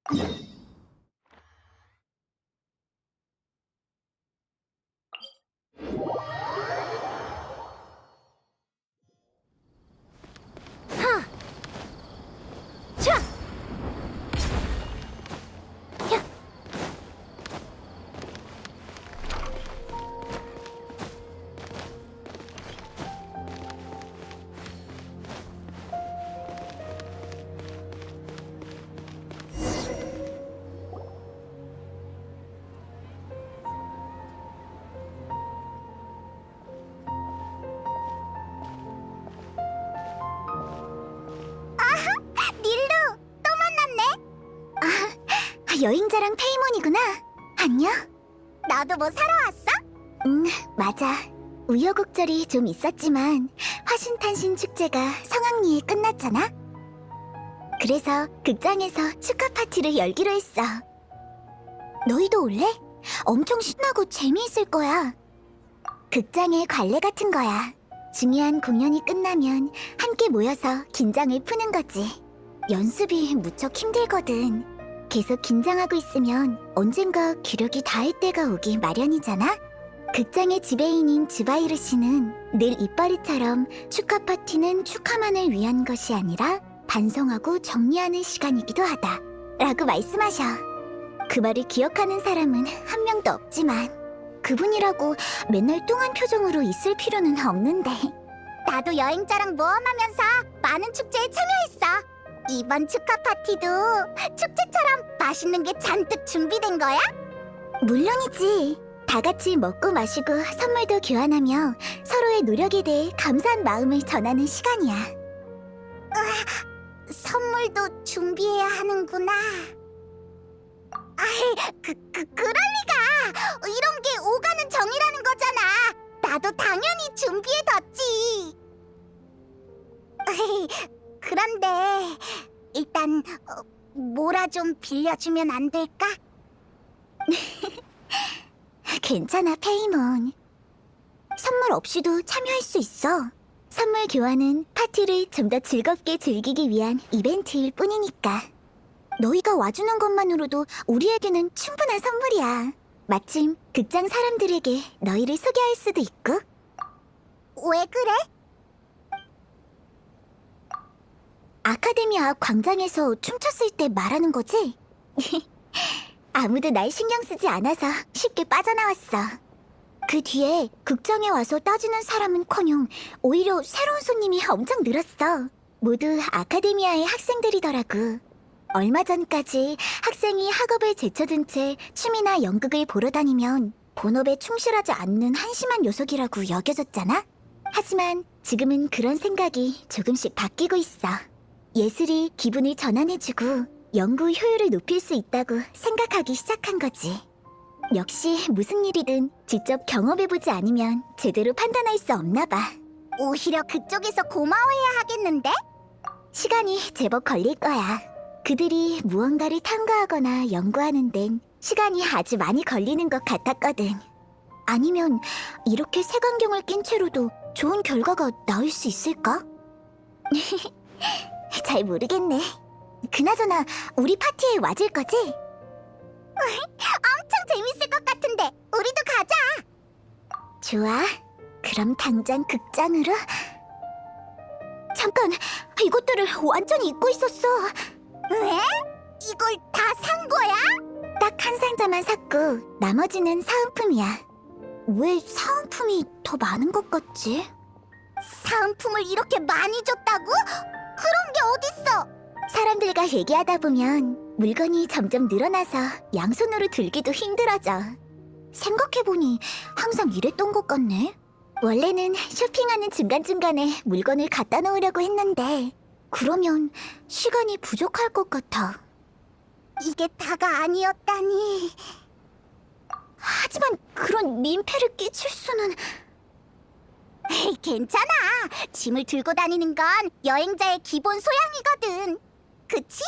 하! 차! 야! 닐루! 또 만났네? 여행자랑 페이몬이구나. 안녕? 너도 뭐 사러 왔어? 맞아. 우여곡절이 좀 있었지만 화신탄신 축제가 성황리에 끝났잖아? 그래서 극장에서 축하 파티를 열기로 했어. 너희도 올래? 엄청 신나고 재미있을 거야. 극장의 관례 같은 거야. 중요한 공연이 끝나면 함께 모여서 긴장을 푸는 거지. 연습이 무척 힘들거든. 계속 긴장하고 있으면 언젠가 기력이 닿을 때가 오기 마련이잖아? 극장의 지배인인 즈바이르 씨는 늘 입버릇처럼 축하 파티는 축하만을 위한 것이 아니라 반성하고 정리하는 시간이기도 하다 라고 말씀하셔. 그 말을 기억하는 사람은 한 명도 없지만 그분이라고 맨날 뚱한 표정으로 있을 필요는 없는데. 나도 여행자랑 모험하면서 많은 축제에 참여했어. 이번 축하 파티도 축제처럼 맛있는 게 잔뜩 준비된 거야? 물론이지. 다 같이 먹고 마시고 선물도 교환하며 서로의 노력에 대해 감사한 마음을 전하는 시간이야. 선물도 준비해야 하는구나. 그럴 리가. 이런 게 오가는 정이라는 거잖아. 나도 당연히 준비해뒀지. 그런데 일단 뭐라 좀 빌려주면 안 될까? 괜찮아, 페이몬. 선물 없이도 참여할 수 있어. 선물 교환은 파티를 좀 더 즐겁게 즐기기 위한 이벤트일 뿐이니까. 너희가 와주는 것만으로도 우리에게는 충분한 선물이야. 마침 극장 사람들에게 너희를 소개할 수도 있고. 왜 그래? 아카데미아 광장에서 춤췄을 때 말하는 거지? 아무도 날 신경 쓰지 않아서 쉽게 빠져나왔어. 그 뒤에 극장에 와서 따지는 사람은커녕 오히려 새로운 손님이 엄청 늘었어. 모두 아카데미아의 학생들이더라고. 얼마 전까지 학생이 학업을 제쳐둔 채 춤이나 연극을 보러 다니면 본업에 충실하지 않는 한심한 녀석이라고 여겨졌잖아? 하지만 지금은 그런 생각이 조금씩 바뀌고 있어. 예술이 기분을 전환해주고 연구 효율을 높일 수 있다고 생각하기 시작한 거지. 역시 무슨 일이든 직접 경험해보지 않으면 제대로 판단할 수 없나 봐. 오히려 그쪽에서 고마워해야 하겠는데? 시간이 제법 걸릴 거야. 그들이 무언가를 탐구하거나 연구하는 데는 시간이 아주 많이 걸리는 것 같았거든. 아니면 이렇게 색안경을 낀 채로도 좋은 결과가 나올 수 있을까? 잘 모르겠네. 그나저나 우리 파티에 와줄 거지? 엄청 재밌을 것 같은데 우리도 가자. 좋아. 그럼 당장 극장으로. 잠깐, 이것들을 완전히 잊고 있었어. 왜? 이걸 다 산 거야? 딱 한 상자만 샀고 나머지는 사은품이야. 왜 사은품이 더 많은 것 같지? 사은품을 이렇게 많이 줬다고? 그런 게 어딨어? 사람들과 얘기하다 보면 물건이 점점 늘어나서 양손으로 들기도 힘들어져. 생각해보니 항상 이랬던 것 같네. 원래는 쇼핑하는 중간중간에 물건을 갖다 놓으려고 했는데 그러면 시간이 부족할 것 같아. 이게 다가 아니었다니. 하지만 그런 민폐를 끼칠 수는... 에이, 괜찮아. 짐을 들고 다니는 건 여행자의 기본 소양이거든. 그치?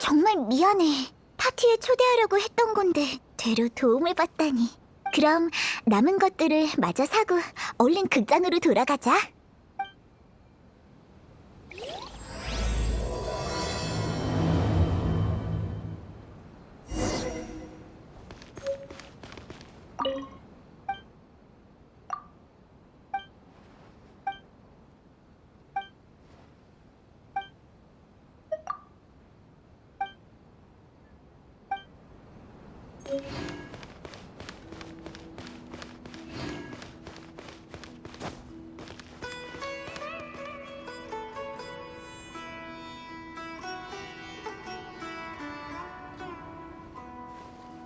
정말 미안해. 파티에 초대하려고 했던 건데 되려 도움을 받다니. 그럼 남은 것들을 마저 사고 얼른 극장으로 돌아가자.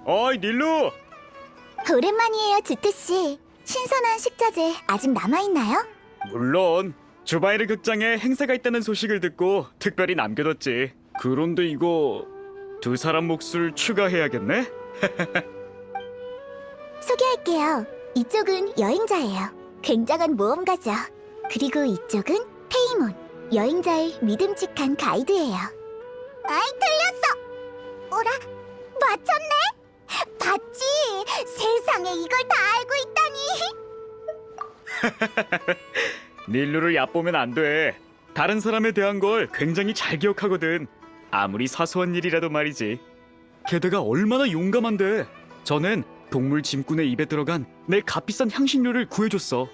어이, 닐루! 오랜만이에요, 주트씨. 신선한 식자재 아직 남아있나요? 물론 주바이르 극장에 행사가 있다는 소식을 듣고 특별히 남겨뒀지. 그런데 이거 두 사람 몫을 추가해야겠네? 소개할게요. 이쪽은 여행자예요. 굉장한 모험가죠. 그리고 이쪽은 페이몬, 여행자의 믿음직한 가이드예요. 아이, 틀렸어! 어라? 맞췄네? 봤지? 세상에 이걸 다 알고 있다니! 닐루를 얕보면 안 돼. 다른 사람에 대한 걸 굉장히 잘 기억하거든. 아무리 사소한 일이라도 말이지. 게다가 얼마나 용감한데. 전엔 동물 짐꾼의 입에 들어간 내 값비싼 향신료를 구해줬어.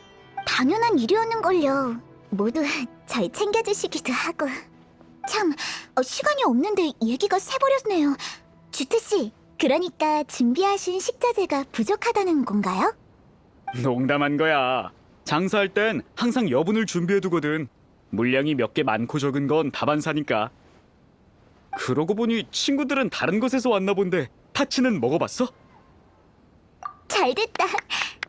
당연한 일이었는걸요. 모두 절 챙겨주시기도 하고. 참, 시간이 없는데 얘기가 새버렸네요. 주트씨, 그러니까 준비하신 식자재가 부족하다는 건가요? 농담한 거야. 장사할 땐 항상 여분을 준비해두거든. 물량이 몇 개 많고 적은 건 다반사니까. 그러고 보니 친구들은 다른 곳에서 왔나 본데 타치는 먹어봤어? 잘됐다.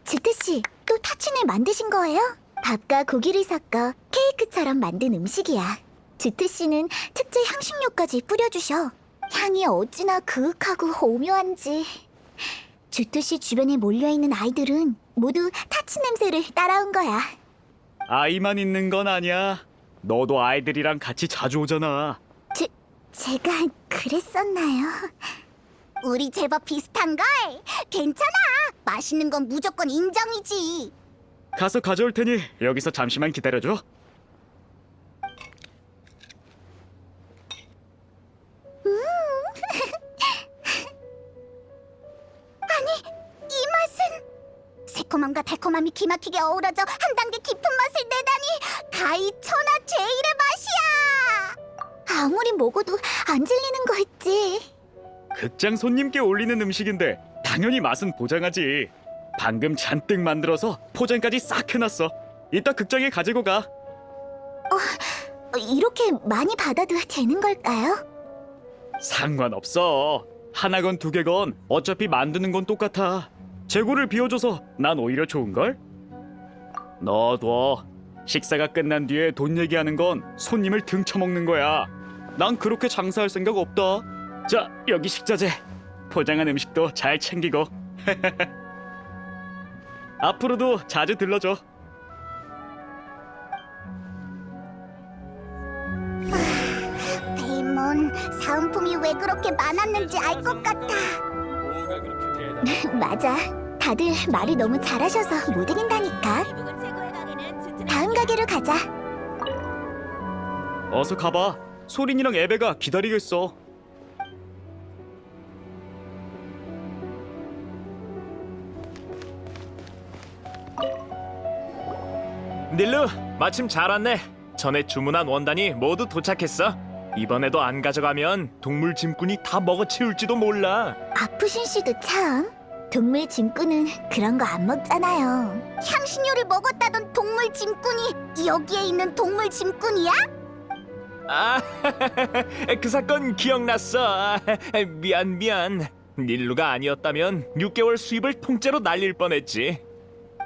주트씨, 또 타친을 만드신 거예요? 밥과 고기를 섞어 케이크처럼 만든 음식이야. 주트씨는 특제 향신료까지 뿌려주셔. 향이 어찌나 그윽하고 오묘한지. 주트씨 주변에 몰려있는 아이들은 모두 타친 냄새를 따라온 거야. 아이만 있는 건 아니야. 너도 아이들이랑 같이 자주 오잖아. 제가 그랬었나요? 우리 제법 비슷한걸? 괜찮아. 맛있는 건 무조건 인정이지. 가서 가져올 테니 여기서 잠시만 기다려줘. 이 맛은 새콤함과 달콤함이 기막히게 어우러져 한 단계 깊은 맛을 내다니 가히 천하 제일의 맛이야. 아무리 먹어도 안 질리는 거 있지. 극장 손님께 올리는 음식인데 당연히 맛은 보장하지. 방금 잔뜩 만들어서 포장까지 싹 해놨어. 이따 극장에 가지고 가. 이렇게 많이 받아도 되는 걸까요? 상관없어. 하나건 두 개건 어차피 만드는 건 똑같아. 재고를 비워줘서 난 오히려 좋은걸? 너도 식사가 끝난 뒤에 돈 얘기하는 건 손님을 등쳐먹는 거야. 난 그렇게 장사할 생각 없다. 자, 여기 식자재. 포장한 음식도 잘 챙기고. 앞으로도 자주 들러줘. 페이몬, 사은품이 왜 그렇게 많았는지 알 것 같아. 뭐가 그렇게 대단해? 맞아. 다들 말을 너무 잘하셔서 못 이긴다니까. 다음 가게로 가자. 어서 가봐. 소린이랑 에베가 기다리겠어. 닐루, 마침 잘 왔네. 전에 주문한 원단이 모두 도착했어. 이번에도 안 가져가면 동물 짐꾼이 다 먹어치울지도 몰라. 아프신 씨도 참. 동물 짐꾼은 그런 거 안 먹잖아요. 향신료를 먹었다던 동물 짐꾼이 여기에 있는 동물 짐꾼이야? 아, 그 사건 기억났어. 미안. 닐루가 아니었다면 6개월 수입을 통째로 날릴 뻔했지.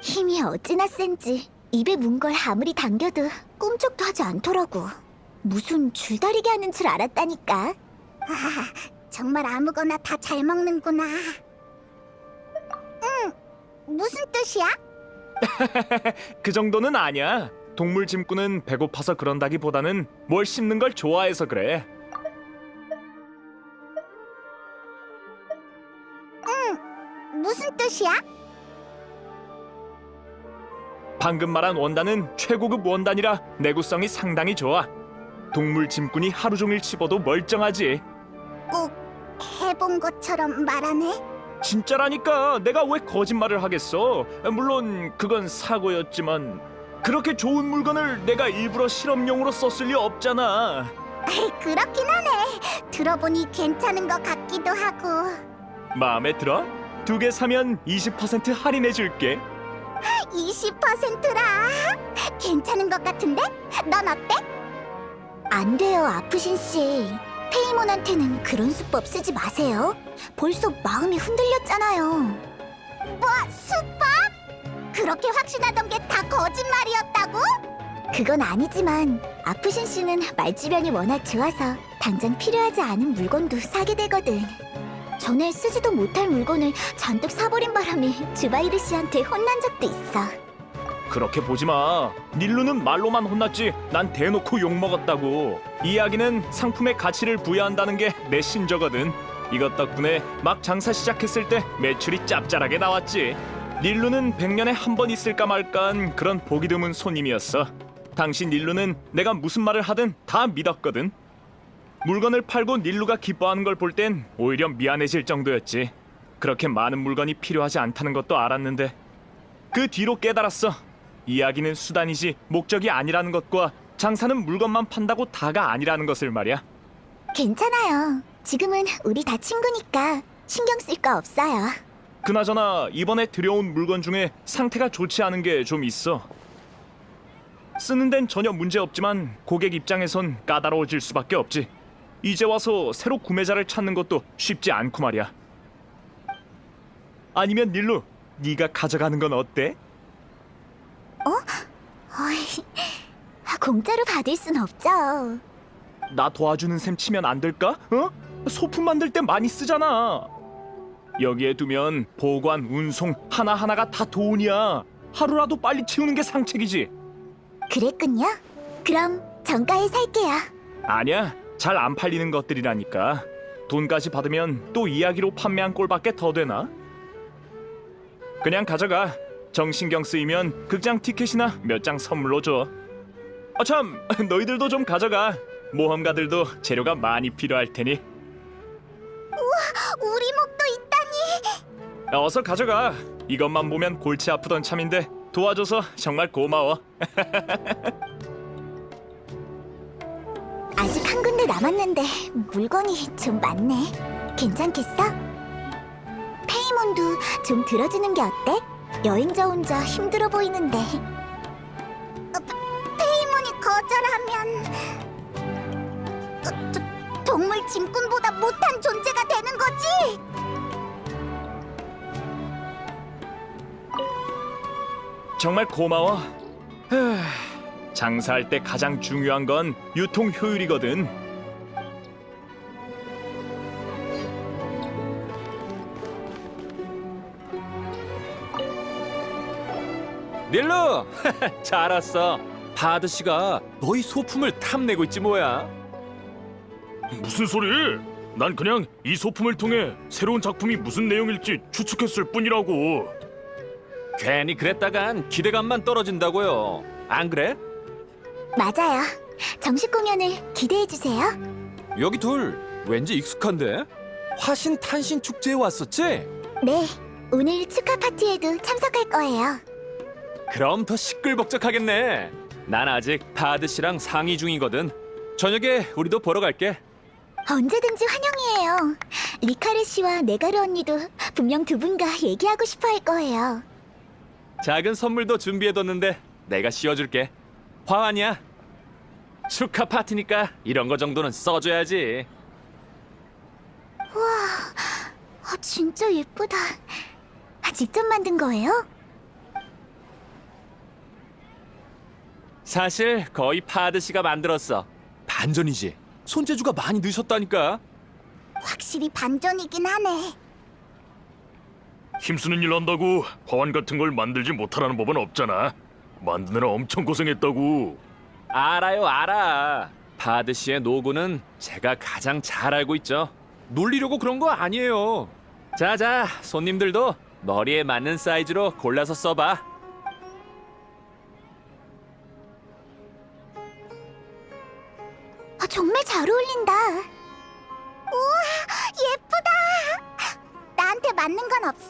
힘이 어찌나 센지 입에 문 걸 아무리 당겨도 꿈쩍도 하지 않더라고. 무슨 줄다리기 하는 줄 알았다니까. 정말 아무거나 다 잘 먹는구나. 무슨 뜻이야? 그 정도는 아니야. 동물 짐꾼은 배고파서 그런다기보다는 뭘 씹는 걸 좋아해서 그래. 무슨 뜻이야? 방금 말한 원단은 최고급 원단이라 내구성이 상당히 좋아. 동물 짐꾼이 하루 종일 씹어도 멀쩡하지. 꼭 해본 것처럼 말하네. 진짜라니까. 내가 왜 거짓말을 하겠어. 물론 그건 사고였지만 그렇게 좋은 물건을 내가 일부러 실험용으로 썼을 리 없잖아. 그렇긴 하네. 들어보니 괜찮은 것 같기도 하고. 마음에 들어? 2개 사면 20% 할인해 줄게. 20%라. 괜찮은 것 같은데? 넌 어때? 안 돼요, 아프신 씨. 페이몬한테는 그런 수법 쓰지 마세요. 벌써 마음이 흔들렸잖아요. 뭐, 수법? 그렇게 확신하던 게 다 거짓말이었다고? 그건 아니지만 아프신 씨는 말주변이 워낙 좋아서 당장 필요하지 않은 물건도 사게 되거든. 전에 쓰지도 못할 물건을 잔뜩 사버린 바람에 주바이르 씨한테 혼난 적도 있어. 그렇게 보지 마. 닐루는 말로만 혼났지 난 대놓고 욕먹었다고. 이야기는 상품의 가치를 부여한다는 게 내 신조거든. 이것 덕분에 막 장사 시작했을 때 매출이 짭짤하게 나왔지. 닐루는 100년에 한 번 있을까 말까한 그런 보기 드문 손님이었어. 당시 닐루는 내가 무슨 말을 하든 다 믿었거든. 물건을 팔고 닐루가 기뻐하는 걸 볼 땐 오히려 미안해질 정도였지. 그렇게 많은 물건이 필요하지 않다는 것도 알았는데 그 뒤로 깨달았어. 이야기는 수단이지 목적이 아니라는 것과 장사는 물건만 판다고 다가 아니라는 것을 말이야. 괜찮아요. 지금은 우리 다 친구니까 신경 쓸 거 없어요. 그나저나 이번에 들여온 물건 중에 상태가 좋지 않은 게 좀 있어. 쓰는 데는 전혀 문제 없지만 고객 입장에선 까다로워질 수밖에 없지. 이제 와서 새로 구매자를 찾는 것도 쉽지 않고 말이야. 아니면 닐루, 네가 가져가는 건 어때? 어이, 공짜로 받을 순 없죠. 나 도와주는 셈 치면 안 될까? 어? 소품 만들 때 많이 쓰잖아. 여기에 두면 보관, 운송 하나하나가 다 돈이야. 하루라도 빨리 치우는 게 상책이지. 그랬군요. 그럼 정가에 살게요. 아니야, 잘 안 팔리는 것들이라니까. 돈까지 받으면 또 이야기로 판매한 꼴밖에 더 되나? 그냥 가져가. 정신경 쓰이면 극장 티켓이나 몇 장 선물로 줘. 아 참, 너희들도 좀 가져가. 모험가들도 재료가 많이 필요할 테니. 우리 목도 있다니. 어서 가져가. 이것만 보면 골치 아프던 참인데 도와줘서 정말 고마워. 아직 한 군데 남았는데 물건이 좀 많네. 괜찮겠어? 페이몬도 좀 들어주는 게 어때? 여행자 혼자 힘들어 보이는데. 페이몬이 거절하면 동물 짐꾼보다 못한 존재가 되는 거지? 정말 고마워. 장사할 때 가장 중요한 건 유통 효율이거든. 닐루! 잘 왔어. 바드 씨가 너희 소품을 탐내고 있지 뭐야. 무슨 소리? 난 그냥 이 소품을 통해 새로운 작품이 무슨 내용일지 추측했을 뿐이라고. 괜히 그랬다간 기대감만 떨어진다고요. 안 그래? 맞아요. 정식 공연을 기대해 주세요. 여기 둘 왠지 익숙한데? 화신 탄신 축제에 왔었지? 네, 오늘 축하 파티에도 참석할 거예요. 그럼 더 시끌벅적하겠네. 난 아직 바드 씨랑 상의 중이거든. 저녁에 우리도 보러 갈게. 언제든지 환영이에요. 리카르 씨와 네가르 언니도 분명 두 분과 얘기하고 싶어 할 거예요. 작은 선물도 준비해뒀는데 내가 씌워줄게. 화환이야. 축하 파티니까 이런 거 정도는 써줘야지. 진짜 예쁘다. 직접 만든 거예요? 사실 거의 파드 씨가 만들었어. 반전이지. 손재주가 많이 늦었다니까. 확실히 반전이긴 하네. 힘쓰는 일 한다고 화환 같은 걸 만들지 못하라는 법은 없잖아. 만드느라 엄청 고생했다고. 알아요, 알아. 파드 씨의 노고는 제가 가장 잘 알고 있죠. 놀리려고 그런 거 아니에요. 자자, 손님들도 머리에 맞는 사이즈로 골라서 써봐. 정말 잘 어울린다. 우와, 예쁘다. 나한테 맞는 건 없어?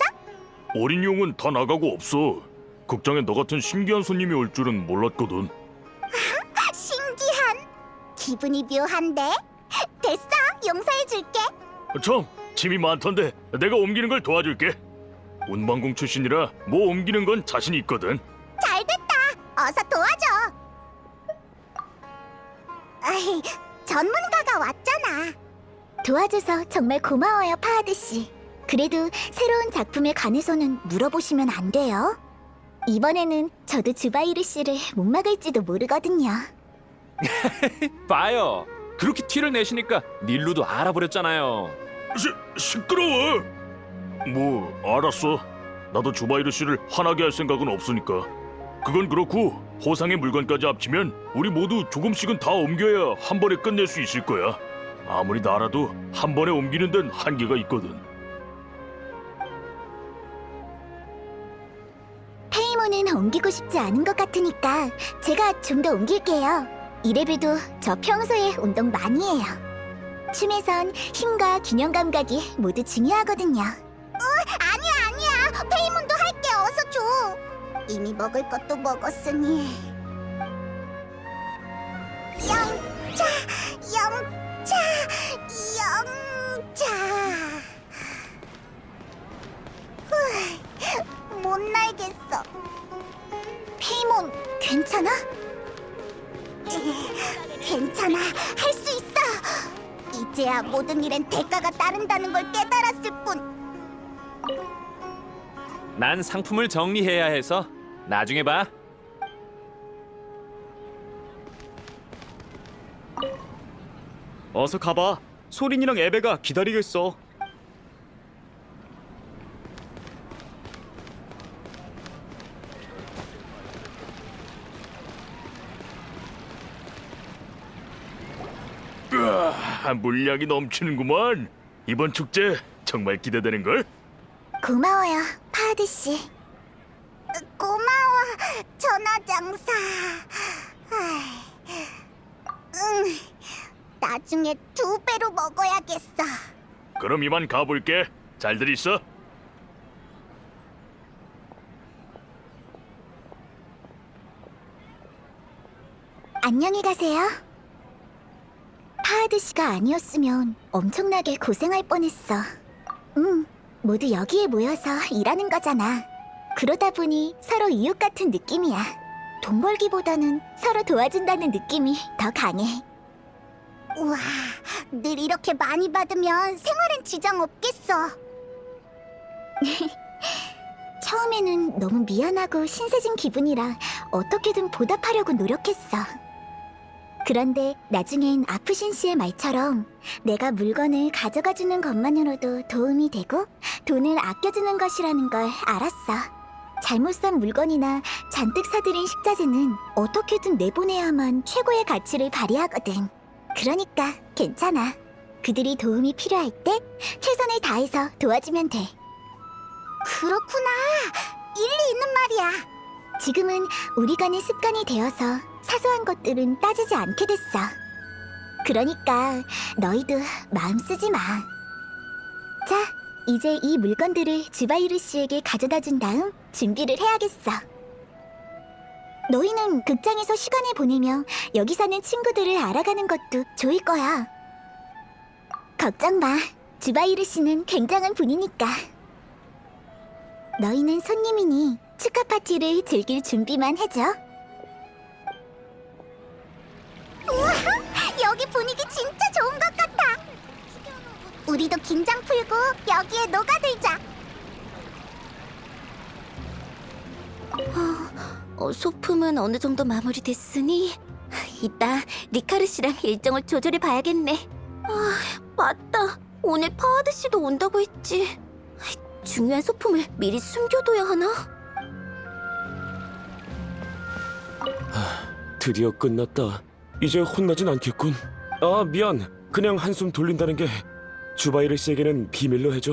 어린 용은 다 나가고 없어. 극장에 너 같은 신기한 손님이 올 줄은 몰랐거든. 신기한. 기분이 묘한데. 됐어, 용서해줄게. 참, 짐이 많던데 내가 옮기는 걸 도와줄게. 운반공 출신이라 뭐 옮기는 건 자신 있거든. 잘됐다. 어서 도와줘. 아이, 전문가가 왔잖아. 도와줘서 정말 고마워요, 파하드 씨. 그래도 새로운 작품에 관해서는 물어보시면 안 돼요. 이번에는 저도 주바이르 씨를 못 막을지도 모르거든요. 봐요. 그렇게 티를 내시니까 닐루도 알아버렸잖아요. 시끄러워. 뭐 알았어. 나도 주바이르 씨를 화나게 할 생각은 없으니까. 그건 그렇고 호상의 물건까지 합치면 우리 모두 조금씩은 다 옮겨야 한 번에 끝낼 수 있을 거야. 아무리 나라도 한 번에 옮기는 데는 한계가 있거든. 페이몬은 옮기고 싶지 않은 것 같으니까 제가 좀 더 옮길게요. 이래봬도 저 평소에 운동 많이 해요. 춤에선 힘과 균형 감각이 모두 중요하거든요. 아니야. 페이몬도 할게. 어서 줘. 이미 먹을 것도 먹었으니. 영차. 못 날겠어. 페이몬, 괜찮아? 괜찮아. 할 수 있어. 이제야 모든 일엔 대가가 따른다는 걸 깨달았을 뿐. 난 상품을 정리해야 해서 나중에 봐. 어서 가봐. 소린이랑 에베가 기다리겠어. 물량이 넘치는구만. 이번 축제 정말 기대되는 걸. 고마워요, 파하드 씨. 고마워, 전화장사. 나중에 2배로 먹어야겠어. 그럼 이만 가볼게. 잘들 있어. 안녕히 가세요. 파하드 씨가 아니었으면 엄청나게 고생할 뻔했어. 모두 여기에 모여서 일하는 거잖아. 그러다 보니 서로 이웃 같은 느낌이야. 돈 벌기보다는 서로 도와준다는 느낌이 더 강해. 우와, 늘 이렇게 많이 받으면 생활엔 지장 없겠어. 처음에는 너무 미안하고 신세진 기분이라 어떻게든 보답하려고 노력했어. 그런데 나중엔 아프신 씨의 말처럼 내가 물건을 가져가주는 것만으로도 도움이 되고 돈을 아껴주는 것이라는 걸 알았어. 잘못 산 물건이나 잔뜩 사들인 식자재는 어떻게든 내보내야만 최고의 가치를 발휘하거든. 그러니까 괜찮아. 그들이 도움이 필요할 때 최선을 다해서 도와주면 돼. 그렇구나. 일리 있는 말이야. 지금은 우리 간의 습관이 되어서 사소한 것들은 따지지 않게 됐어. 그러니까 너희도 마음 쓰지 마. 자, 이제 이 물건들을 주바이르 씨에게 가져다 준 다음 준비를 해야겠어. 너희는 극장에서 시간을 보내며 여기 사는 친구들을 알아가는 것도 좋을 거야. 걱정 마. 주바이르 씨는 굉장한 분이니까. 너희는 손님이니 축하 파티를 즐길 준비만 해줘. 우와, 여기 분위기 진짜 좋은 것 같아. 우리도 긴장 풀고 여기에 녹아들자. 소품은 어느 정도 마무리됐으니 이따 리카르 씨랑 일정을 조절해 봐야겠네. 맞다. 오늘 파하드 씨도 온다고 했지. 중요한 소품을 미리 숨겨둬야 하나? 드디어 끝났다. 이제 혼나진 않겠군. 아, 미안. 그냥 한숨 돌린다는 게 주바이르 씨에게는 비밀로 해줘.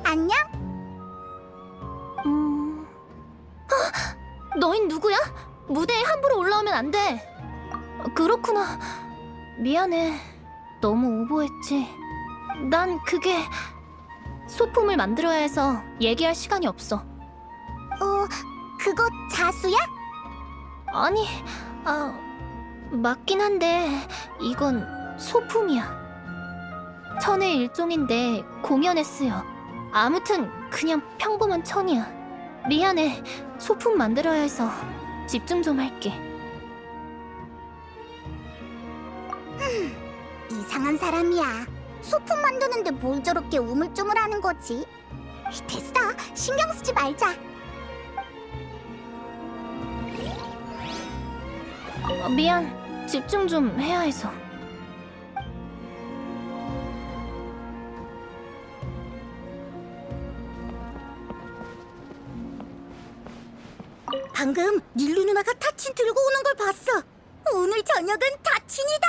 안녕? 너흰 누구야? 무대에 함부로 올라오면 안 돼. 그렇구나. 미안해. 너무 오버했지. 난 그게 소품을 만들어야 해서 얘기할 시간이 없어. 그거 자수야? 아니, 맞긴 한데 이건 소품이야. 천의 일종인데 공연에 쓰여. 아무튼 그냥 평범한 천이야. 미안해. 소품 만들어야 해서 집중 좀 할게. 이상한 사람이야. 소품 만드는데 뭘 저렇게 우물쭈물하는 거지? 됐어, 신경 쓰지 말자. 미안, 집중 좀 해야 해서. 방금 닐루 누나가 타친 들고 오는 걸 봤어. 오늘 저녁은 타친이다.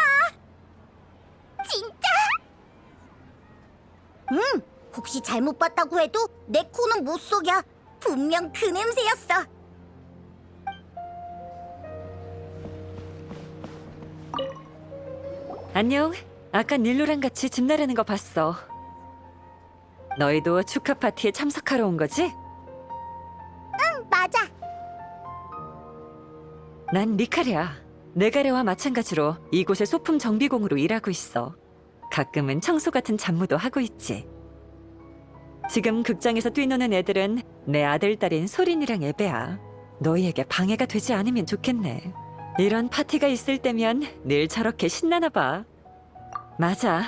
진짜? 혹시 잘못 봤다고 해도 내 코는 못 속여. 분명 그 냄새였어. 안녕. 아까 닐루랑 같이 집 나르는 거 봤어. 너희도 축하 파티에 참석하러 온 거지? 맞아. 난 리카리야. 네가레와 마찬가지로 이곳의 소품 정비공으로 일하고 있어. 가끔은 청소 같은 잡무도 하고 있지. 지금 극장에서 뛰노는 애들은 내 아들, 딸인 소린이랑 에베야. 너희에게 방해가 되지 않으면 좋겠네. 이런 파티가 있을 때면 늘 저렇게 신나나 봐. 맞아.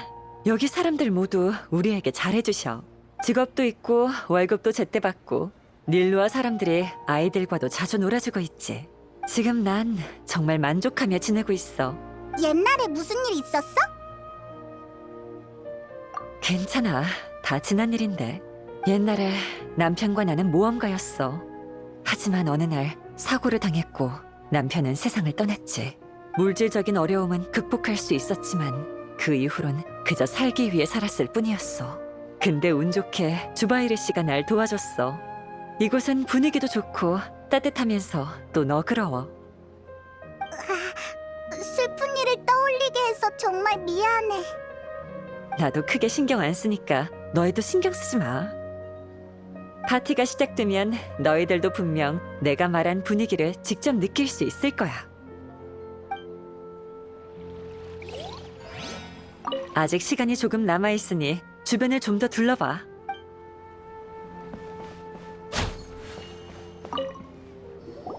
여기 사람들 모두 우리에게 잘해주셔. 직업도 있고 월급도 제때 받고 닐루와 사람들이 아이들과도 자주 놀아주고 있지. 지금 난 정말 만족하며 지내고 있어. 옛날에 무슨 일 있었어? 괜찮아. 다 지난 일인데. 옛날에 남편과 나는 모험가였어. 하지만 어느 날 사고를 당했고 남편은 세상을 떠났지. 물질적인 어려움은 극복할 수 있었지만 그 이후론 그저 살기 위해 살았을 뿐이었어. 근데 운 좋게 주바이르 씨가 날 도와줬어. 이곳은 분위기도 좋고 따뜻하면서 또 너그러워. 슬픈 일을 떠올리게 해서 정말 미안해. 나도 크게 신경 안 쓰니까 너희도 신경 쓰지 마. 파티가 시작되면 너희들도 분명 내가 말한 분위기를 직접 느낄 수 있을 거야. 아직 시간이 조금 남아있으니 주변을 좀 더 둘러봐.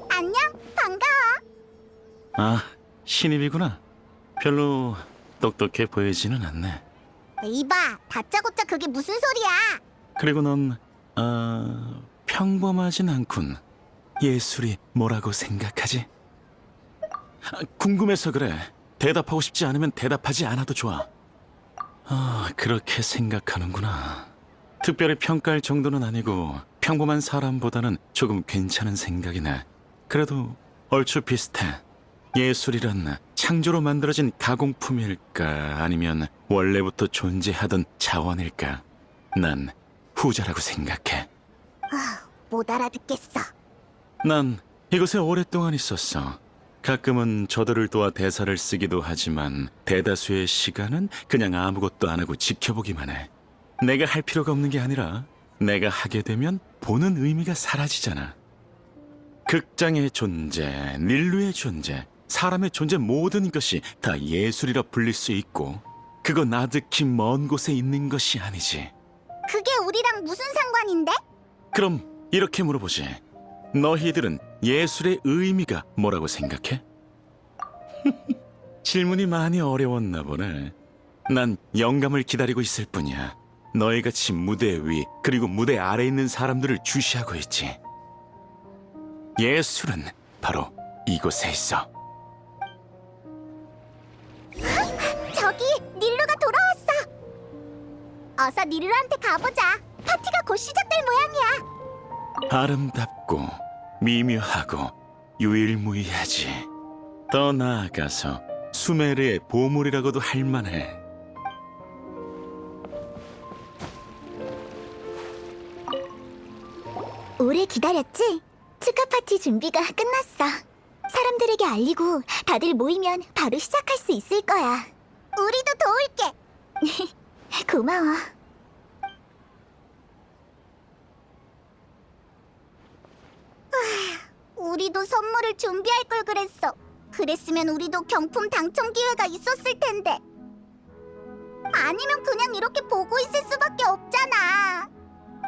안녕, 반가워. 아, 신입이구나. 별로 똑똑해 보이지는 않네. 이봐, 다짜고짜 그게 무슨 소리야? 그리고 넌, 평범하진 않군. 예술이 뭐라고 생각하지? 궁금해서 그래. 대답하고 싶지 않으면 대답하지 않아도 좋아. 그렇게 생각하는구나. 특별히 평가할 정도는 아니고 평범한 사람보다는 조금 괜찮은 생각이네. 그래도 얼추 비슷해. 예술이란 창조로 만들어진 가공품일까 아니면 원래부터 존재하던 자원일까? 난 후자라고 생각해. 못 알아듣겠어. 난 이곳에 오랫동안 있었어. 가끔은 저들을 도와 대사를 쓰기도 하지만 대다수의 시간은 그냥 아무것도 안 하고 지켜보기만 해. 내가 할 필요가 없는 게 아니라 내가 하게 되면 보는 의미가 사라지잖아. 극장의 존재, 닐루의 존재, 사람의 존재 모든 것이 다 예술이라 불릴 수 있고 그건 아득히 먼 곳에 있는 것이 아니지. 그게 우리랑 무슨 상관인데? 그럼 이렇게 물어보지. 너희들은 예술의 의미가 뭐라고 생각해? 질문이 많이 어려웠나 보네. 난 영감을 기다리고 있을 뿐이야. 너희같이 무대 위 그리고 무대 아래 있는 사람들을 주시하고 있지. 예술은 바로 이곳에 있어. 저기 닐루가 돌아왔어. 어서 닐루한테 가보자. 파티가 곧 시작될 모양이야. 아름답고 미묘하고 유일무이하지. 더 나아가서 수메르의 보물이라고도 할 만해. 오래 기다렸지? 축하 파티 준비가 끝났어. 사람들에게 알리고 다들 모이면 바로 시작할 수 있을 거야. 우리도 도울게. 고마워. 우리도 선물을 준비할 걸 그랬어. 그랬으면 우리도 경품 당첨 기회가 있었을 텐데. 아니면 그냥 이렇게 보고 있을 수밖에 없잖아.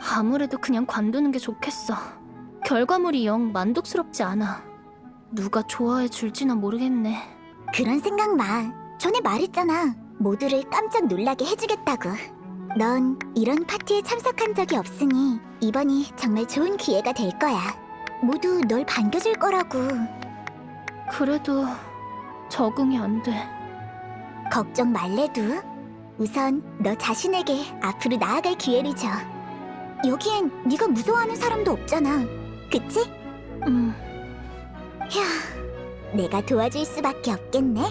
아무래도 그냥 관두는 게 좋겠어. 결과물이 영 만족스럽지 않아. 누가 좋아해 줄지나 모르겠네. 그런 생각 마. 전에 말했잖아. 모두를 깜짝 놀라게 해주겠다고. 넌 이런 파티에 참석한 적이 없으니 이번이 정말 좋은 기회가 될 거야. 모두 널 반겨줄 거라고. 그래도 적응이 안 돼. 걱정 말래도. 우선 너 자신에게 앞으로 나아갈 기회를 줘. 여기엔 네가 무서워하는 사람도 없잖아. 그치? 휴, 내가 도와줄 수밖에 없겠네.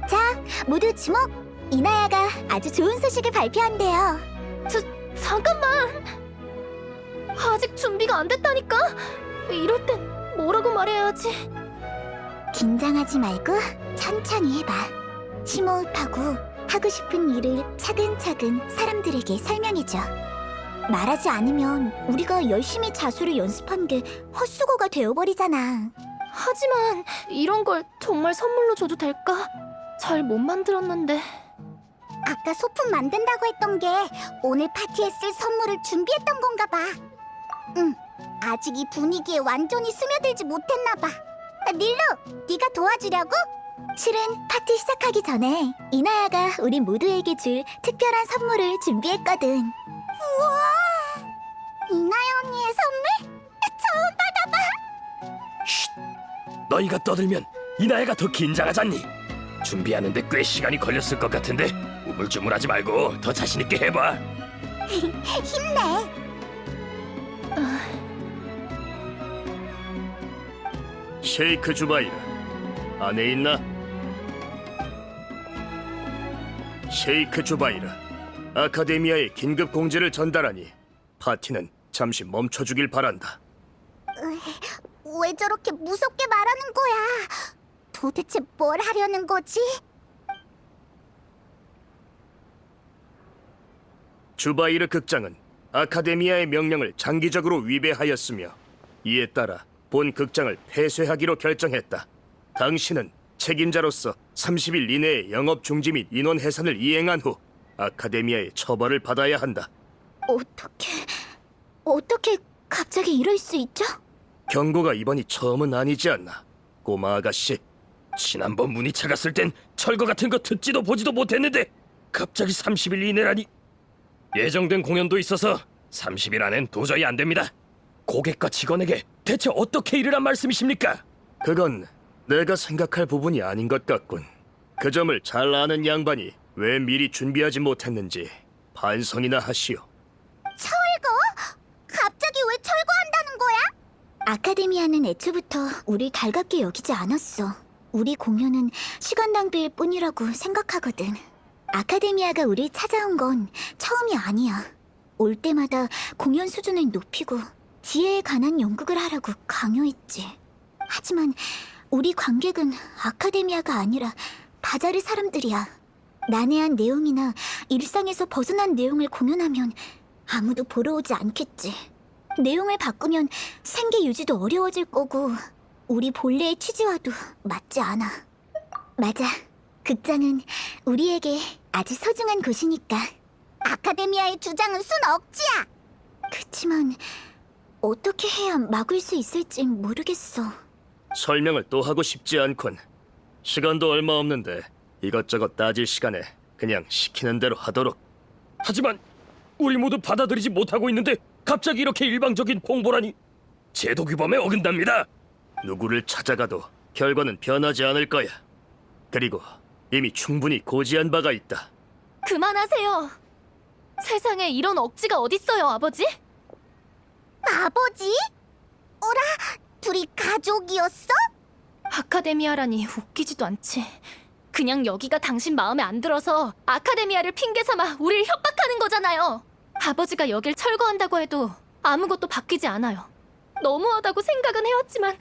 자, 모두 주목! 이나야가 아주 좋은 소식을 발표한대요. 잠깐만! 아직 준비가 안 됐다니까? 이럴 땐 뭐라고 말해야 하지? 긴장하지 말고 천천히 해봐. 심호흡하고 하고 싶은 일을 차근차근 사람들에게 설명해줘. 말하지 않으면 우리가 열심히 자수를 연습한 게 헛수고가 되어버리잖아. 하지만 이런 걸 정말 선물로 줘도 될까? 잘 못 만들었는데. 아까 소품 만든다고 했던 게 오늘 파티에 쓸 선물을 준비했던 건가 봐. 응, 아직 이 분위기에 완전히 스며들지 못했나 봐. 닐루, 네가 도와주려고? 실은 파티 시작하기 전에 이나야가 우리 모두에게 줄 특별한 선물을 준비했거든. 우와! 이나야 언니의 선물? 처음 받아봐. 너희가 떠들면 이나야가 더 긴장하잖니. 준비하는데 꽤 시간이 걸렸을 것 같은데 우물쭈물하지 말고 더 자신 있게 해봐. 힘내. 쉐이크 주바이르 안에 있나? 쉐이크 주바이르 아카데미아에 긴급 공지를 전달하니 파티는 잠시 멈춰주길 바란다. 왜 저렇게 무섭게 말하는 거야? 도대체 뭘 하려는 거지? 주바이르 극장은 아카데미아의 명령을 장기적으로 위배하였으며 이에 따라 본 극장을 폐쇄하기로 결정했다. 당신은 책임자로서 30일 이내에 영업 중지 및 인원 해산을 이행한 후 아카데미아의 처벌을 받아야 한다. 어떻게 갑자기 이럴 수 있죠? 경고가 이번이 처음은 아니지 않나, 꼬마 아가씨. 지난번 문이 차갔을 땐 철거 같은 거 듣지도 보지도 못했는데 갑자기 30일 이내라니. 예정된 공연도 있어서 30일 안엔 도저히 안 됩니다. 고객과 직원에게 대체 어떻게 이르란 말씀이십니까? 그건 내가 생각할 부분이 아닌 것 같군. 그 점을 잘 아는 양반이 왜 미리 준비하지 못했는지 반성이나 하시오. 철거? 갑자기 왜 철거한다는 거야? 아카데미아는 애초부터 우리 달갑게 여기지 않았어. 우리 공연은 시간 낭비일 뿐이라고 생각하거든. 아카데미아가 우릴 찾아온 건 처음이 아니야. 올 때마다 공연 수준을 높이고 지혜에 관한 연극을 하라고 강요했지. 하지만 우리 관객은 아카데미아가 아니라 바자르 사람들이야. 난해한 내용이나 일상에서 벗어난 내용을 공연하면 아무도 보러 오지 않겠지. 내용을 바꾸면 생계 유지도 어려워질 거고 우리 본래의 취지와도 맞지 않아. 맞아. 극장은 우리에게 아주 소중한 곳이니까. 아카데미아의 주장은 순 억지야. 그치만 어떻게 해야 막을 수 있을지 모르겠어. 설명을 또 하고 싶지 않군. 시간도 얼마 없는데 이것저것 따질 시간에 그냥 시키는 대로 하도록. 하지만 우리 모두 받아들이지 못하고 있는데 갑자기 이렇게 일방적인 공보라니. 제도 규범에 어긋납니다. 누구를 찾아가도 결과는 변하지 않을 거야. 그리고 이미 충분히 고지한 바가 있다. 그만하세요. 세상에 이런 억지가 어딨어요, 아버지? 아버지? 어라? 둘이 가족이었어? 아카데미아라니 웃기지도 않지. 그냥 여기가 당신 마음에 안 들어서 아카데미아를 핑계 삼아 우릴 협박하는 거잖아요. 아버지가 여길 철거한다고 해도 아무것도 바뀌지 않아요. 너무하다고 생각은 해왔지만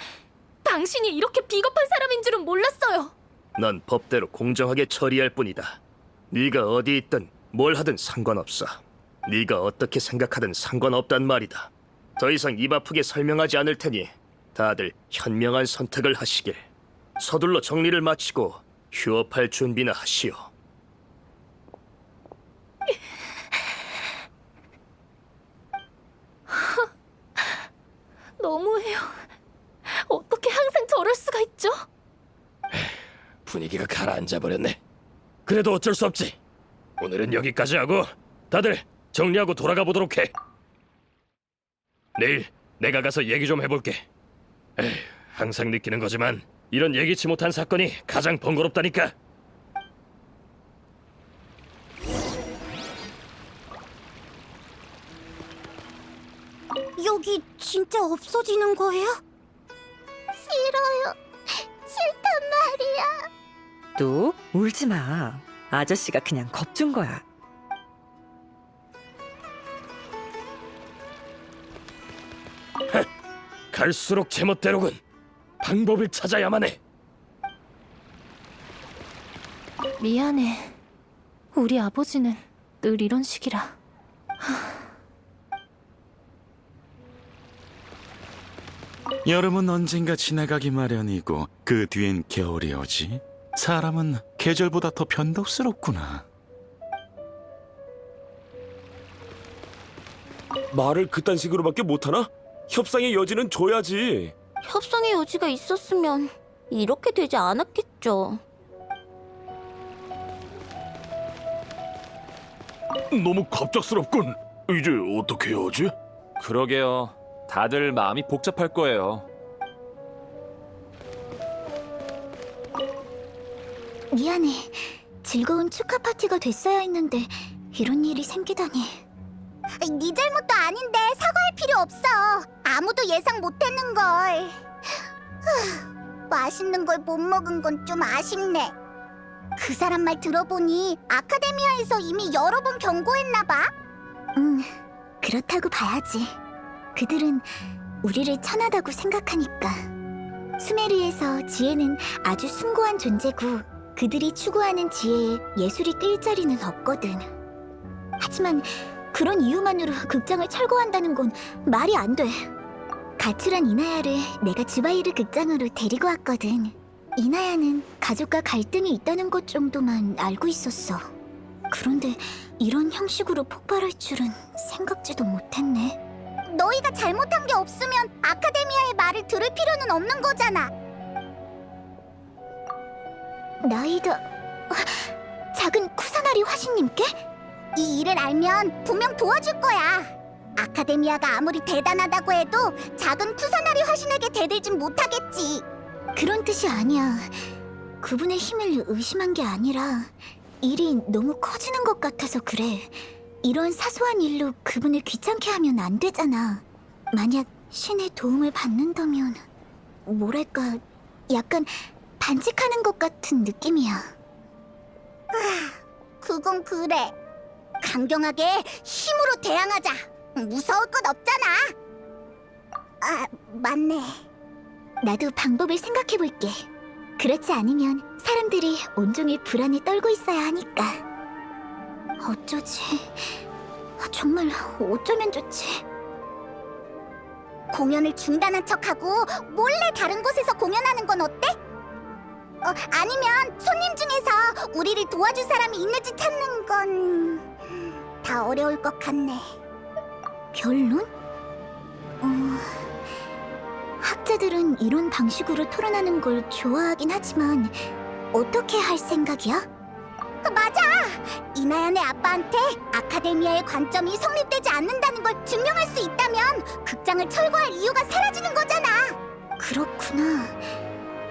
당신이 이렇게 비겁한 사람인 줄은 몰랐어요. 난 법대로 공정하게 처리할 뿐이다. 네가 어디 있든 뭘 하든 상관없어. 네가 어떻게 생각하든 상관없단 말이다. 더 이상 입 아프게 설명하지 않을 테니 다들 현명한 선택을 하시길. 서둘러 정리를 마치고 휴업할 준비나 하시오. 너무해요. 어떻게 항상 저럴 수가 있지? 어쩌죠? 분위기가 가라앉아 버렸네. 그래도 어쩔 수 없지. 오늘은 여기까지 하고 다들 정리하고 돌아가 보도록 해. 내일 내가 가서 얘기 좀 해볼게. 에휴, 항상 느끼는 거지만 이런 예기치 못한 사건이 가장 번거롭다니까. 여기 진짜 없어지는 거예요? 싫어요. 싫단 말이야. 또 울지 마. 아저씨가 그냥 겁준 거야. 갈수록 제멋대로군. 방법을 찾아야만 해. 미안해. 우리 아버지는 늘 이런 식이라. 여름은 언젠가 지나가기 마련이고 그 뒤엔 겨울이 오지. 사람은 계절보다 더 변덕스럽구나. 말을 그딴 식으로밖에 못하나? 협상의 여지는 줘야지. 협상의 여지가 있었으면 이렇게 되지 않았겠죠. 너무 갑작스럽군. 이제 어떻게 하지? 그러게요. 다들 마음이 복잡할 거예요. 미안해. 즐거운 축하 파티가 됐어야 했는데 이런 일이 생기다니. 네 잘못도 아닌데 사과할 필요 없어. 아무도 예상 못했는걸. 맛있는 걸 못 먹은 건 좀 아쉽네. 그 사람 말 들어보니 아카데미아에서 이미 여러 번 경고했나 봐. 그렇다고 봐야지. 그들은 우리를 천하다고 생각하니까. 수메르에서 지혜는 아주 숭고한 존재고 그들이 추구하는 지혜에 예술이 낄 자리는 없거든. 하지만 그런 이유만으로 극장을 철거한다는 건 말이 안 돼. 가출한 이나야를 내가 주바이르 극장으로 데리고 왔거든. 이나야는 가족과 갈등이 있다는 것 정도만 알고 있었어. 그런데 이런 형식으로 폭발할 줄은 생각지도 못했네. 너희가 잘못한 게 없으면 아카데미아의 말을 들을 필요는 없는 거잖아. 나이다. 작은 쿠사나리 화신님께? 이 일을 알면 분명 도와줄 거야. 아카데미아가 아무리 대단하다고 해도 작은 쿠사나리 화신에게 대들진 못하겠지. 그런 뜻이 아니야. 그분의 힘을 의심한 게 아니라 일이 너무 커지는 것 같아서 그래. 이런 사소한 일로 그분을 귀찮게 하면 안 되잖아. 만약 신의 도움을 받는다면 뭐랄까 약간 반칙하는 것 같은 느낌이야. 그건 그래. 강경하게 힘으로 대항하자. 무서울 것 없잖아. 아, 맞네. 나도 방법을 생각해볼게. 그렇지 않으면 사람들이 온종일 불안에 떨고 있어야 하니까. 어쩌지? 정말 어쩌면 좋지? 공연을 중단한 척하고 몰래 다른 곳에서 공연하는 건 어때? 아니면 손님 중에서 우리를 도와줄 사람이 있는지 찾는 건 다 어려울 것 같네. 결론? 학자들은 이런 방식으로 토론하는 걸 좋아하긴 하지만 어떻게 할 생각이야? 맞아! 이나연의 아빠한테 아카데미아의 관점이 성립되지 않는다는 걸 증명할 수 있다면 극장을 철거할 이유가 사라지는 거잖아! 그렇구나.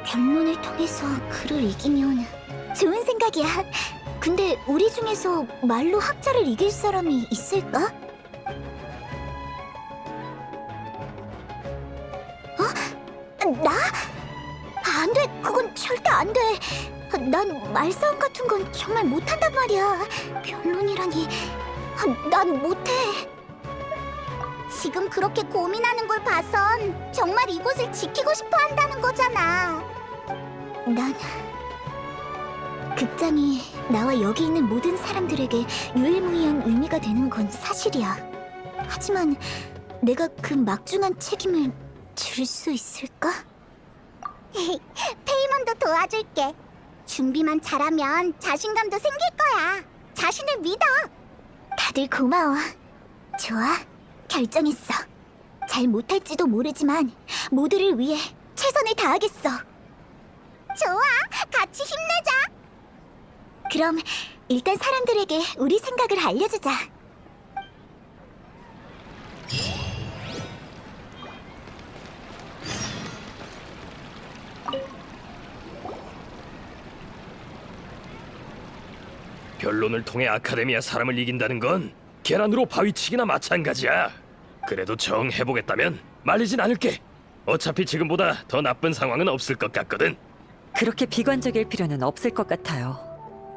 변론을 통해서 그를 이기면 좋은 생각이야. 근데 우리 중에서 말로 학자를 이길 사람이 있을까? 나? 안 돼! 그건 절대 안 돼! 난 말싸움 같은 건 정말 못한단 말이야. 변론이라니... 난 못해. 지금 그렇게 고민하는 걸 봐선 정말 이곳을 지키고 싶어 한다는 거잖아. 난... 극장이 나와 여기 있는 모든 사람들에게 유일무이한 의미가 되는 건 사실이야. 하지만 내가 그 막중한 책임을 질 수 있을까? 페이몬도 도와줄게. 준비만 잘하면 자신감도 생길 거야. 자신을 믿어. 다들 고마워. 좋아, 결정했어. 잘 못할지도 모르지만 모두를 위해 최선을 다하겠어. 좋아, 같이 힘내자. 그럼 일단 사람들에게 우리 생각을 알려주자. 변론을 통해 아카데미아 사람을 이긴다는 건 계란으로 바위치기나 마찬가지야. 그래도 정 해보겠다면 말리진 않을게. 어차피 지금보다 더 나쁜 상황은 없을 것 같거든. 그렇게 비관적일 필요는 없을 것 같아요.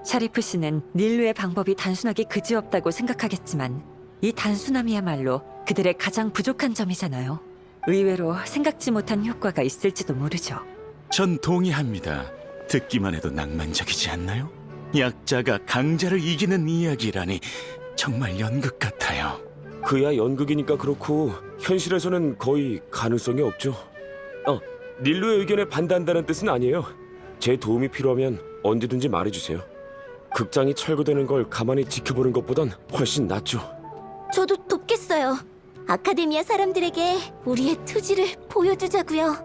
샤리프 씨는 닐루의 방법이 단순하게 그지없다고 생각하겠지만 이 단순함이야말로 그들의 가장 부족한 점이잖아요. 의외로 생각지 못한 효과가 있을지도 모르죠. 전 동의합니다. 듣기만 해도 낭만적이지 않나요? 약자가 강자를 이기는 이야기라니 정말 연극 같아요. 그야 연극이니까 그렇고 현실에서는 거의 가능성이 없죠. 닐루의 의견에 반대한다는 뜻은 아니에요. 제 도움이 필요하면 언제든지 말해주세요. 극장이 철거되는 걸 가만히 지켜보는 것보단 훨씬 낫죠. 저도 돕겠어요. 아카데미아 사람들에게 우리의 투지를 보여주자고요.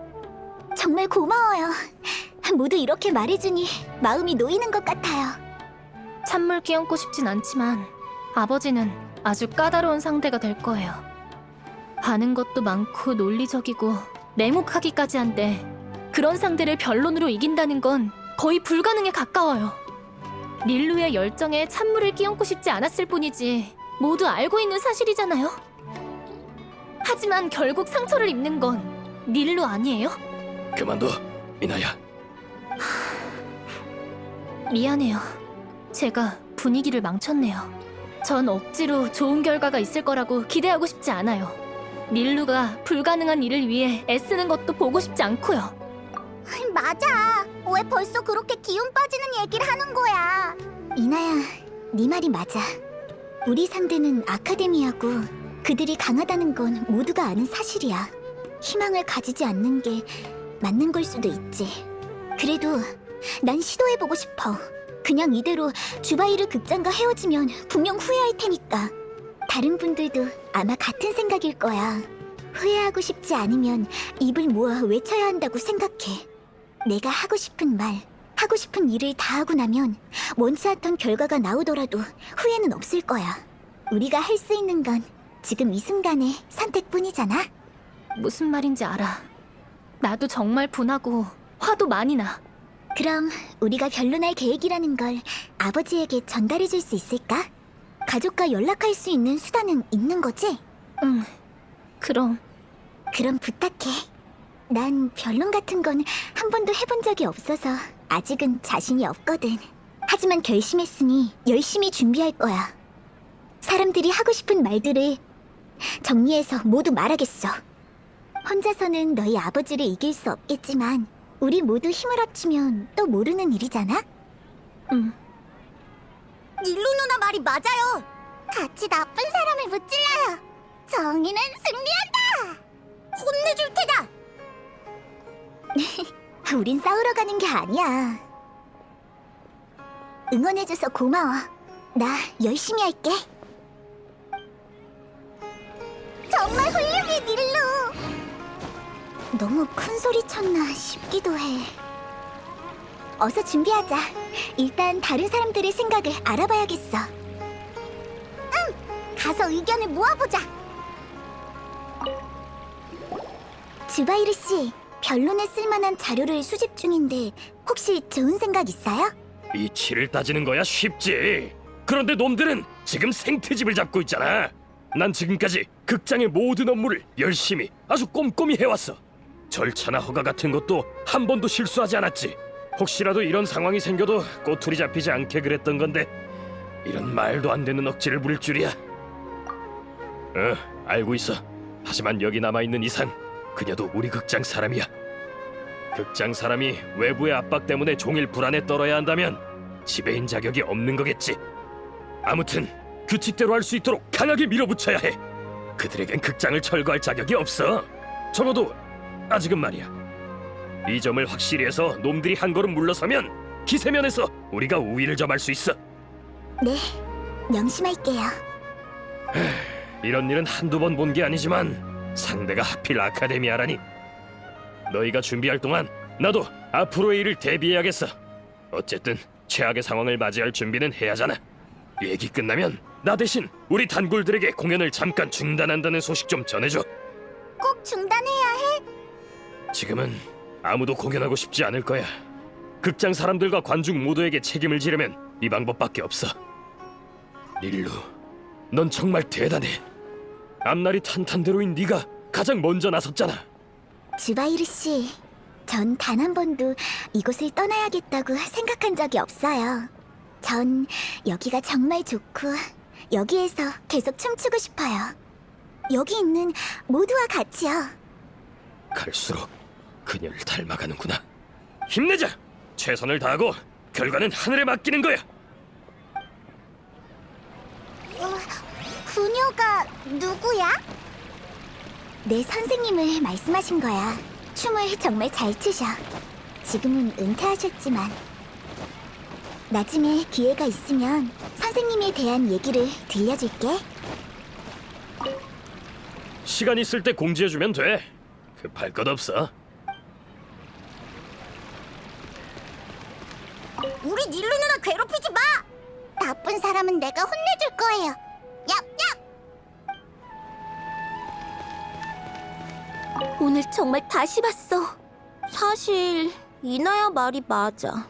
정말 고마워요. 모두 이렇게 말해주니 마음이 놓이는 것 같아요. 찬물 끼얹고 싶진 않지만 아버지는 아주 까다로운 상대가 될 거예요. 아는 것도 많고 논리적이고 냉혹하기까지 한데 그런 상대를 변론으로 이긴다는 건 거의 불가능에 가까워요. 닐루의 열정에 찬물을 끼얹고 싶지 않았을 뿐이지 모두 알고 있는 사실이잖아요. 하지만 결국 상처를 입는 건 닐루 아니에요? 그만둬, 이나야. 미안해요. 제가 분위기를 망쳤네요. 전 억지로 좋은 결과가 있을 거라고 기대하고 싶지 않아요. 닐루가 불가능한 일을 위해 애쓰는 것도 보고 싶지 않고요. 맞아. 왜 벌써 그렇게 기운 빠지는 얘기를 하는 거야? 이나야, 네 말이 맞아. 우리 상대는 아카데미아고 그들이 강하다는 건 모두가 아는 사실이야. 희망을 가지지 않는 게 맞는 걸 수도 있지. 그래도 난 시도해보고 싶어. 그냥 이대로 주바이르 극장과 헤어지면 분명 후회할 테니까. 다른 분들도 아마 같은 생각일 거야. 후회하고 싶지 않으면 입을 모아 외쳐야 한다고 생각해. 내가 하고 싶은 말, 하고 싶은 일을 다 하고 나면 원치 않던 결과가 나오더라도 후회는 없을 거야. 우리가 할 수 있는 건 지금 이 순간의 선택뿐이잖아. 무슨 말인지 알아. 나도 정말 분하고 화도 많이 나. 그럼 우리가 변론할 계획이라는 걸 아버지에게 전달해 줄 수 있을까? 가족과 연락할 수 있는 수단은 있는 거지? 응, 그럼. 그럼 부탁해. 난 변론 같은 건 한 번도 해본 적이 없어서 아직은 자신이 없거든. 하지만 결심했으니 열심히 준비할 거야. 사람들이 하고 싶은 말들을 정리해서 모두 말하겠어. 혼자서는 너희 아버지를 이길 수 없겠지만 우리 모두 힘을 합치면 또 모르는 일이잖아? 응. 닐루 누나 말이 맞아요. 같이 나쁜 사람을 무찔러요. 정의는 승리한다. 혼내줄 테다. 우린 싸우러 가는 게 아니야. 응원해줘서 고마워. 나 열심히 할게. 정말 훌륭해, 닐루. 너무 큰 소리 쳤나 싶기도 해. 어서 준비하자. 일단 다른 사람들의 생각을 알아봐야겠어. 응! 가서 의견을 모아보자. 주바이르 씨, 변론에 쓸만한 자료를 수집 중인데 혹시 좋은 생각 있어요? 이치를 따지는 거야 쉽지. 그런데 놈들은 지금 생트집을 잡고 있잖아. 난 지금까지 극장의 모든 업무를 열심히 아주 꼼꼼히 해왔어. 절차나 허가 같은 것도 한 번도 실수하지 않았지. 혹시라도 이런 상황이 생겨도 꼬투리 잡히지 않게 그랬던 건데 이런 말도 안 되는 억지를 부릴 줄이야. 알고 있어. 하지만 여기 남아있는 이상 그녀도 우리 극장 사람이야. 극장 사람이 외부의 압박 때문에 종일 불안에 떨어야 한다면 지배인 자격이 없는 거겠지. 아무튼 규칙대로 할 수 있도록 강하게 밀어붙여야 해. 그들에겐 극장을 철거할 자격이 없어. 적어도 아직은 말이야. 이 점을 확실히 해서 놈들이 한 걸음 물러서면 기세면에서 우리가 우위를 점할 수 있어. 네, 명심할게요. 이런 일은 한두 번 본 게 아니지만 상대가 하필 아카데미아라니. 너희가 준비할 동안 나도 앞으로의 일을 대비해야겠어. 어쨌든 최악의 상황을 맞이할 준비는 해야잖아. 얘기 끝나면 나 대신 우리 단골들에게 공연을 잠깐 중단한다는 소식 좀 전해줘. 꼭 중단해야 해? 지금은 아무도 공연하고 싶지 않을 거야. 극장 사람들과 관중 모두에게 책임을 지려면 이 방법밖에 없어. 릴루, 넌 정말 대단해. 앞날이 탄탄대로인 네가 가장 먼저 나섰잖아. 주바이르 씨, 전 단 한 번도 이곳을 떠나야겠다고 생각한 적이 없어요. 전 여기가 정말 좋고 여기에서 계속 춤추고 싶어요. 여기 있는 모두와 같이요. 갈수록 그녀를 닮아가는구나. 힘내자. 최선을 다하고 결과는 하늘에 맡기는 거야. 그녀가 누구야? 내 선생님을 말씀하신 거야. 춤을 정말 잘 추셔. 지금은 은퇴하셨지만 나중에 기회가 있으면 선생님에 대한 얘기를 들려줄게. 시간 있을 때 공지해주면 돼. 급할 것 없어. 우리 닐루 누나 괴롭히지 마! 나쁜 사람은 내가 혼내줄 거예요. 얍얍! 오늘 정말 다시 봤어. 사실 이나야 말이 맞아.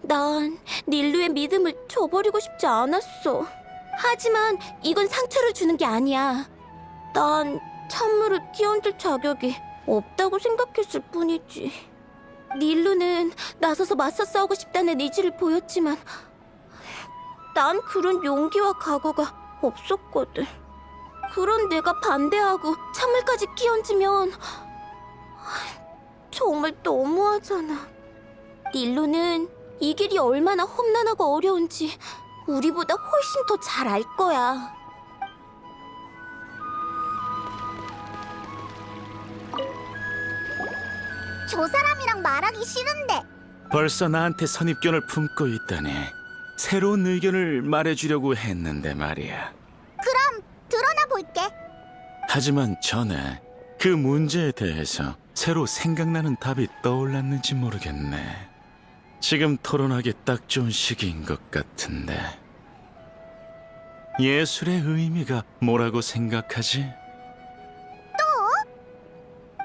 난 닐루의 믿음을 저버리고 싶지 않았어. 하지만 이건 상처를 주는 게 아니야. 난 찬물을 끼얹을 자격이 없다고 생각했을 뿐이지. 닐루는 나서서 맞서 싸우고 싶다는 의지를 보였지만 난 그런 용기와 각오가 없었거든. 그런 내가 반대하고 찬물까지 끼얹으면 정말 너무하잖아. 닐루는 이 길이 얼마나 험난하고 어려운지 우리보다 훨씬 더 잘 알 거야. 저 사람이랑 말하기 싫은데. 벌써 나한테 선입견을 품고 있다니. 새로운 의견을 말해주려고 했는데 말이야. 그럼 드러나 볼게. 하지만 전에 그 문제에 대해서 새로 생각나는 답이 떠올랐는지 모르겠네. 지금 토론하기 딱 좋은 시기인 것 같은데. 예술의 의미가 뭐라고 생각하지?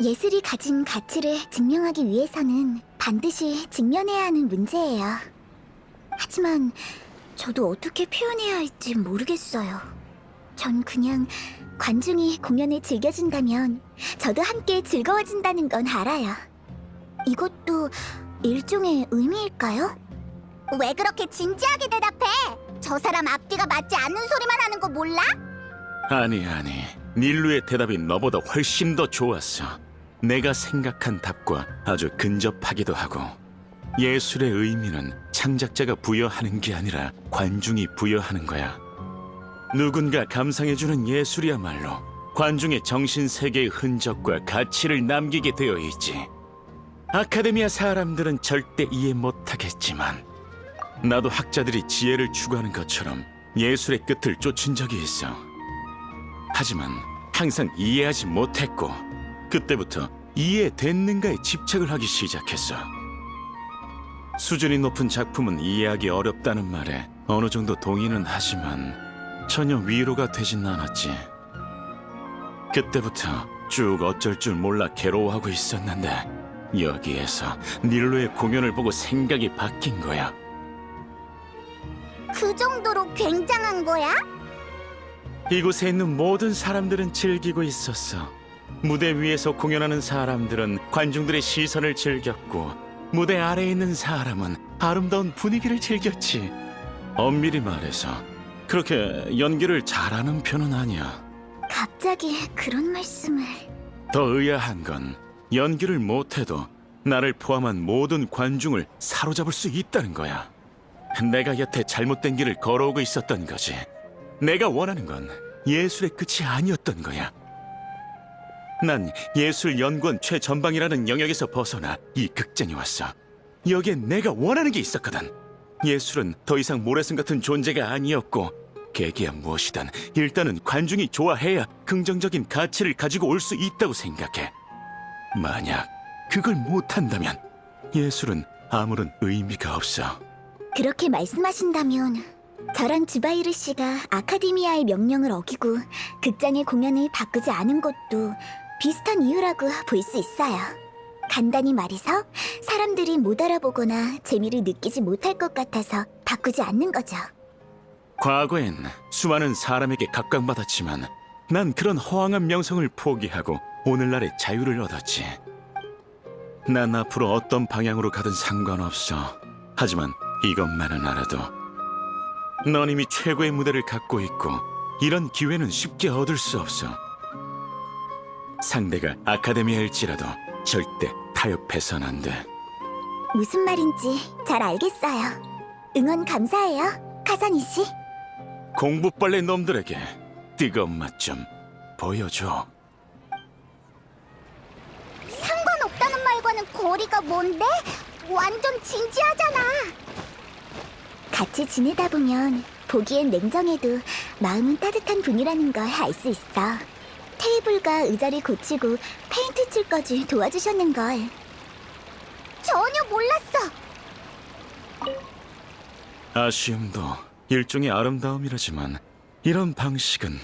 예술이 가진 가치를 증명하기 위해서는 반드시 직면해야 하는 문제예요. 하지만 저도 어떻게 표현해야 할지 모르겠어요. 전 그냥 관중이 공연을 즐겨준다면 저도 함께 즐거워진다는 건 알아요. 이것도 일종의 의미일까요? 왜 그렇게 진지하게 대답해? 저 사람 앞뒤가 맞지 않는 소리만 하는 거 몰라? 아니, 닐루의 대답이 너보다 훨씬 더 좋았어. 내가 생각한 답과 아주 근접하기도 하고. 예술의 의미는 창작자가 부여하는 게 아니라 관중이 부여하는 거야. 누군가 감상해주는 예술이야말로 관중의 정신세계의 흔적과 가치를 남기게 되어 있지. 아카데미아 사람들은 절대 이해 못하겠지만 나도 학자들이 지혜를 추구하는 것처럼 예술의 끝을 쫓은 적이 있어. 하지만 항상 이해하지 못했고 그때부터 이해됐는가에 집착을 하기 시작했어. 수준이 높은 작품은 이해하기 어렵다는 말에 어느 정도 동의는 하지만 전혀 위로가 되진 않았지. 그때부터 쭉 어쩔 줄 몰라 괴로워하고 있었는데 여기에서 닐루의 공연을 보고 생각이 바뀐 거야. 그 정도로 굉장한 거야? 이곳에 있는 모든 사람들은 즐기고 있었어. 무대 위에서 공연하는 사람들은 관중들의 시선을 즐겼고 무대 아래에 있는 사람은 아름다운 분위기를 즐겼지. 엄밀히 말해서 그렇게 연기를 잘하는 편은 아니야. 갑자기 그런 말씀을... 더 의아한 건 연기를 못해도 나를 포함한 모든 관중을 사로잡을 수 있다는 거야. 내가 여태 잘못된 길을 걸어오고 있었던 거지. 내가 원하는 건 예술의 끝이 아니었던 거야. 난 예술연구원 최전방이라는 영역에서 벗어나 이 극장에 왔어. 여기엔 내가 원하는 게 있었거든. 예술은 더 이상 모래성 같은 존재가 아니었고 계기야 무엇이든 일단은 관중이 좋아해야 긍정적인 가치를 가지고 올 수 있다고 생각해. 만약 그걸 못한다면 예술은 아무런 의미가 없어. 그렇게 말씀하신다면 저랑 주바이르 씨가 아카데미아의 명령을 어기고 극장의 공연을 바꾸지 않은 것도 비슷한 이유라고 볼 수 있어요. 간단히 말해서 사람들이 못 알아보거나 재미를 느끼지 못할 것 같아서 바꾸지 않는 거죠. 과거엔 수많은 사람에게 각광받았지만 난 그런 허황한 명성을 포기하고 오늘날의 자유를 얻었지. 난 앞으로 어떤 방향으로 가든 상관없어. 하지만 이것만은 알아도 넌 이미 최고의 무대를 갖고 있고 이런 기회는 쉽게 얻을 수 없어. 상대가 아카데미아일지라도 절대 타협해선 안 돼. 무슨 말인지 잘 알겠어요. 응원 감사해요, 카사니 씨. 공부빨래 놈들에게 뜨거운 맛 좀 보여줘. 상관없다는 말과는 거리가 먼데? 완전 진지하잖아. 같이 지내다 보면 보기엔 냉정해도 마음은 따뜻한 분이라는 걸 알 수 있어. 테이블과 의자를 고치고 페인트 칠까지 도와주셨는걸. 전혀 몰랐어. 아쉬움도 일종의 아름다움이라지만 이런 방식은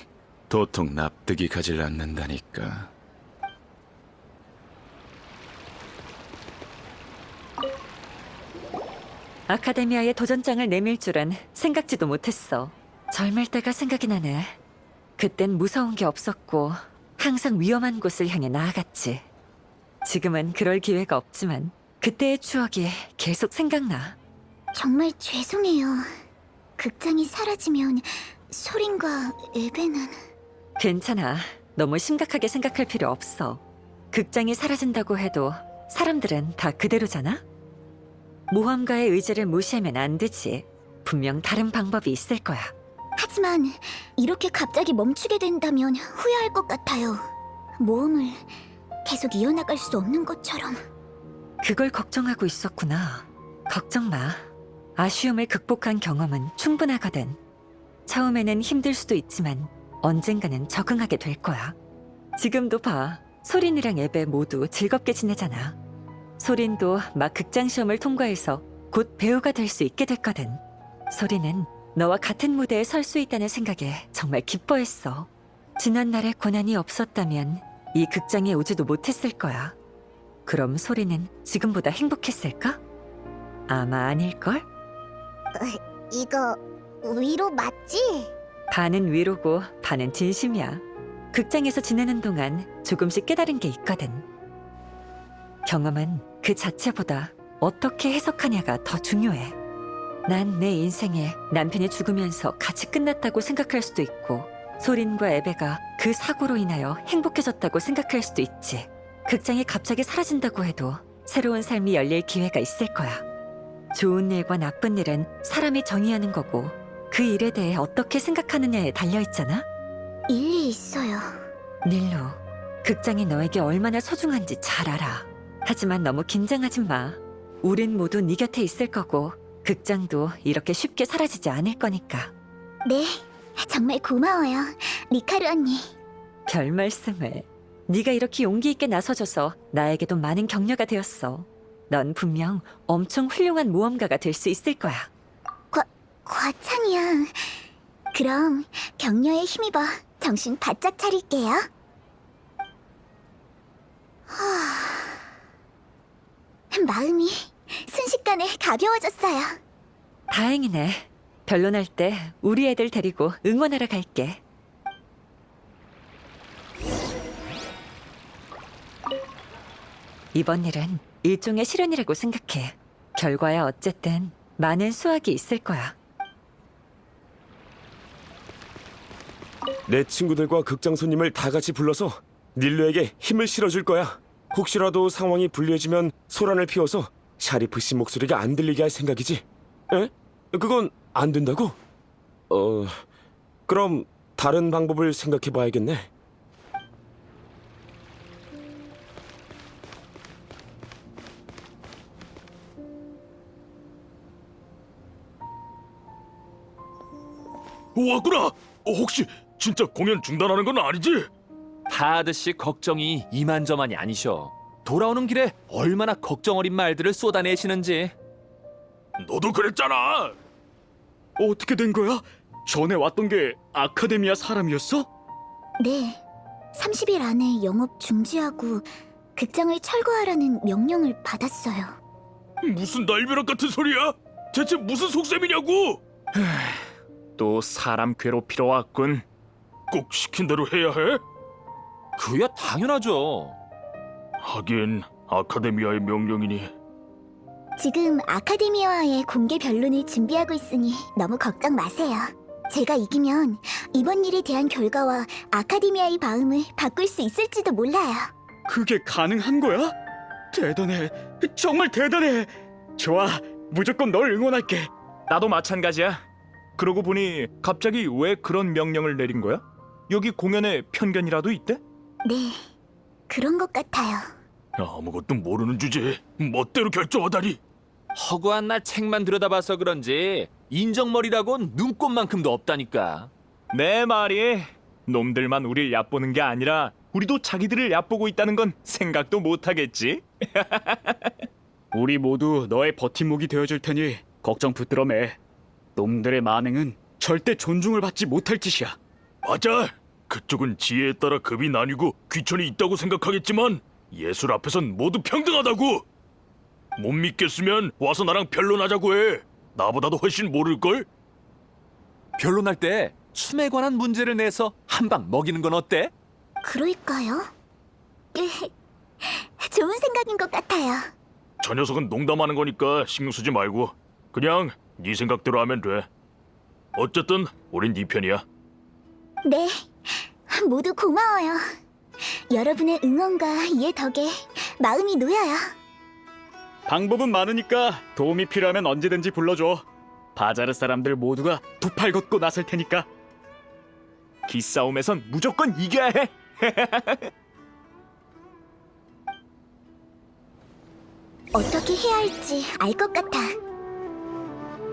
도통 납득이 가질 않는다니까. 아카데미아에 도전장을 내밀 줄은 생각지도 못했어. 젊을 때가 생각이 나네. 그땐 무서운 게 없었고 항상 위험한 곳을 향해 나아갔지. 지금은 그럴 기회가 없지만 그때의 추억이 계속 생각나. 정말 죄송해요. 극장이 사라지면 소린과 에베는... 괜찮아. 너무 심각하게 생각할 필요 없어. 극장이 사라진다고 해도 사람들은 다 그대로잖아? 모험가의 의지를 무시하면 안 되지. 분명 다른 방법이 있을 거야. 하지만 이렇게 갑자기 멈추게 된다면 후회할 것 같아요. 모험을 계속 이어나갈 수 없는 것처럼. 그걸 걱정하고 있었구나. 걱정 마. 아쉬움을 극복한 경험은 충분하거든. 처음에는 힘들 수도 있지만 언젠가는 적응하게 될 거야. 지금도 봐. 소린이랑 에베 모두 즐겁게 지내잖아. 소린도 막 극장 시험을 통과해서 곧 배우가 될 수 있게 됐거든. 소린은 너와 같은 무대에 설 수 있다는 생각에 정말 기뻐했어. 지난날의 고난이 없었다면 이 극장에 오지도 못했을 거야. 그럼 소린은 지금보다 행복했을까? 아마 아닐걸? 이거 위로 맞지? 반은 위로고 반은 진심이야. 극장에서 지내는 동안 조금씩 깨달은 게 있거든. 경험은 그 자체보다 어떻게 해석하냐가 더 중요해. 난 내 인생에 남편이 죽으면서 같이 끝났다고 생각할 수도 있고 소린과 에베가 그 사고로 인하여 행복해졌다고 생각할 수도 있지. 극장이 갑자기 사라진다고 해도 새로운 삶이 열릴 기회가 있을 거야. 좋은 일과 나쁜 일은 사람이 정의하는 거고 그 일에 대해 어떻게 생각하느냐에 달려있잖아? 일리 있어요. 닐로, 극장이 너에게 얼마나 소중한지 잘 알아. 하지만 너무 긴장하지 마. 우린 모두 네 곁에 있을 거고 극장도 이렇게 쉽게 사라지지 않을 거니까. 네, 정말 고마워요, 리카루 언니. 별 말씀을. 네가 이렇게 용기 있게 나서줘서 나에게도 많은 격려가 되었어. 넌 분명 엄청 훌륭한 모험가가 될 수 있을 거야. 과찬이야. 그럼 격려에 힘입어 정신 바짝 차릴게요. 마음이 순식간에 가벼워졌어요. 다행이네. 변론할 때 우리 애들 데리고 응원하러 갈게. 이번 일은 일종의 실현이라고 생각해. 결과야 어쨌든 많은 수확이 있을 거야. 내 친구들과 극장 손님을 다 같이 불러서 닐루에게 힘을 실어줄 거야. 혹시라도 상황이 불리해지면 소란을 피워서 샤리프 씨 목소리가 안 들리게 할 생각이지. 에? 그건 안 된다고? 그럼 다른 방법을 생각해 봐야겠네. 왔구나. 혹시 진짜 공연 중단하는 건 아니지? 파드 씨 걱정이 이만저만이 아니셔. 돌아오는 길에 얼마나 걱정 어린 말들을 쏟아내시는지. 너도 그랬잖아. 어떻게 된 거야? 전에 왔던 게 아카데미아 사람이었어? 네, 30일 안에 영업 중지하고 극장을 철거하라는 명령을 받았어요. 무슨 날벼락 같은 소리야? 대체 무슨 속셈이냐고? 또 사람 괴롭히러 왔군. 꼭 시킨 대로 해야 해? 그야 당연하죠. 하긴 아카데미아의 명령이니. 지금 아카데미아와의 공개 변론을 준비하고 있으니 너무 걱정 마세요. 제가 이기면 이번 일에 대한 결과와 아카데미아의 마음을 바꿀 수 있을지도 몰라요. 그게 가능한 거야? 대단해. 정말 대단해. 좋아. 무조건 널 응원할게. 나도 마찬가지야. 그러고 보니 갑자기 왜 그런 명령을 내린 거야? 여기 공연에 편견이라도 있대? 네, 그런 것 같아요. 아무것도 모르는 주제에 멋대로 결정하다니. 허구한 날 책만 들여다봐서 그런지 인정머리라곤 눈꼽만큼도 없다니까. 내 말이 놈들만 우릴 얕보는 게 아니라 우리도 자기들을 얕보고 있다는 건 생각도 못하겠지? 우리 모두 너의 버팀목이 되어줄 테니 걱정 붙들어 매. 놈들의 만행은 절대 존중을 받지 못할 짓이야. 맞아. 그쪽은 지혜에 따라 급이 나뉘고 귀천이 있다고 생각하겠지만 예술 앞에선 모두 평등하다고. 못 믿겠으면 와서 나랑 변론하자고 해. 나보다도 훨씬 모를걸? 변론할 때 춤에 관한 문제를 내서 한 방 먹이는 건 어때? 그럴까요? 좋은 생각인 것 같아요. 저 녀석은 농담하는 거니까 신경 쓰지 말고 그냥 네 생각대로 하면 돼. 어쨌든 우린 네 편이야. 네, 모두 고마워요. 여러분의 응원과 이해 덕에 마음이 놓여요. 방법은 많으니까 도움이 필요하면 언제든지 불러줘. 바자르 사람들 모두가 두 팔 걷고 나설 테니까. 기싸움에선 무조건 이겨야 해. 어떻게 해야 할지 알 것 같아.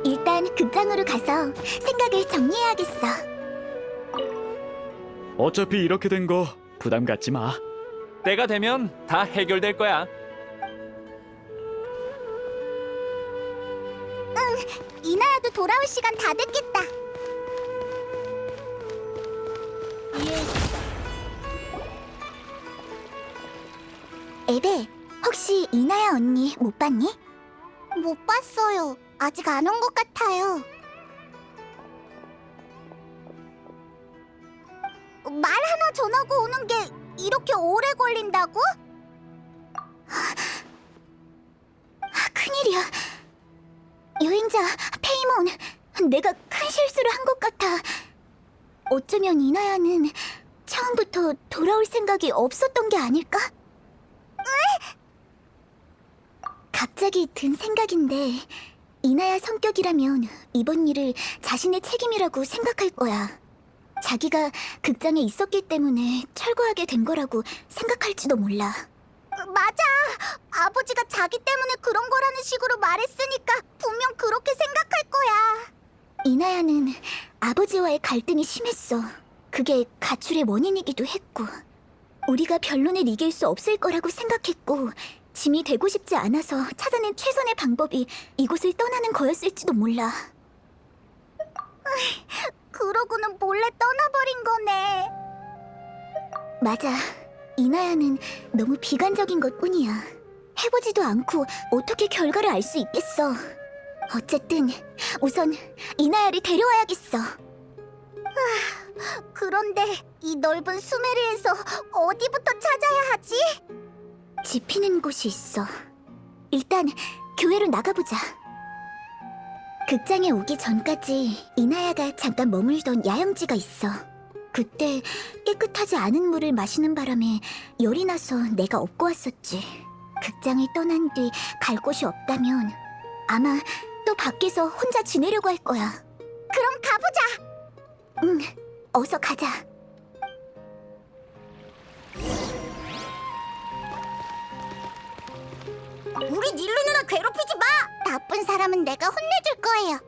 일단 극장으로 가서 생각을 정리해야겠어. 어차피 이렇게 된 거 부담 갖지 마. 때가 되면 다 해결될 거야. 이나야도 돌아올 시간 다 됐겠다. 에베, 혹시 이나야 언니 못 봤니? 못 봤어요. 아직 안 온 것 같아요. 말 하나 전하고 오는 게 이렇게 오래 걸린다고? 큰일이야. 여행자 페이몬, 내가 큰 실수를 한 것 같아. 어쩌면 이나야는 처음부터 돌아올 생각이 없었던 게 아닐까? 갑자기 든 생각인데 이나야 성격이라면 이번 일을 자신의 책임이라고 생각할 거야. 자기가 극장에 있었기 때문에 철거하게 된 거라고 생각할지도 몰라. 맞아. 아버지가 자기 때문에 그런 거라는 식으로 말했으니까 분명 그렇게 생각할 거야. 이나야는 아버지와의 갈등이 심했어. 그게 가출의 원인이기도 했고, 우리가 변론을 이길 수 없을 거라고 생각했고, 짐이 되고 싶지 않아서 찾아낸 최선의 방법이 이곳을 떠나는 거였을지도 몰라. 그러고는 몰래 떠나버린 거네. 맞아. 이나야는 너무 비관적인 것뿐이야. 해보지도 않고 어떻게 결과를 알 수 있겠어. 어쨌든 우선 이나야를 데려와야겠어. 그런데 이 넓은 수메르에서 어디부터 찾아야 하지? 지피는 곳이 있어. 일단 교회로 나가보자. 극장에 오기 전까지 이나야가 잠깐 머물던 야영지가 있어. 그때 깨끗하지 않은 물을 마시는 바람에 열이 나서 내가 업고 왔었지. 극장을 떠난 뒤 갈 곳이 없다면 아마 또 밖에서 혼자 지내려고 할 거야. 그럼 가보자. 응, 어서 가자. 우리 닐루 누나 괴롭히지 마! 나쁜 사람은 내가 혼내줄 거예요.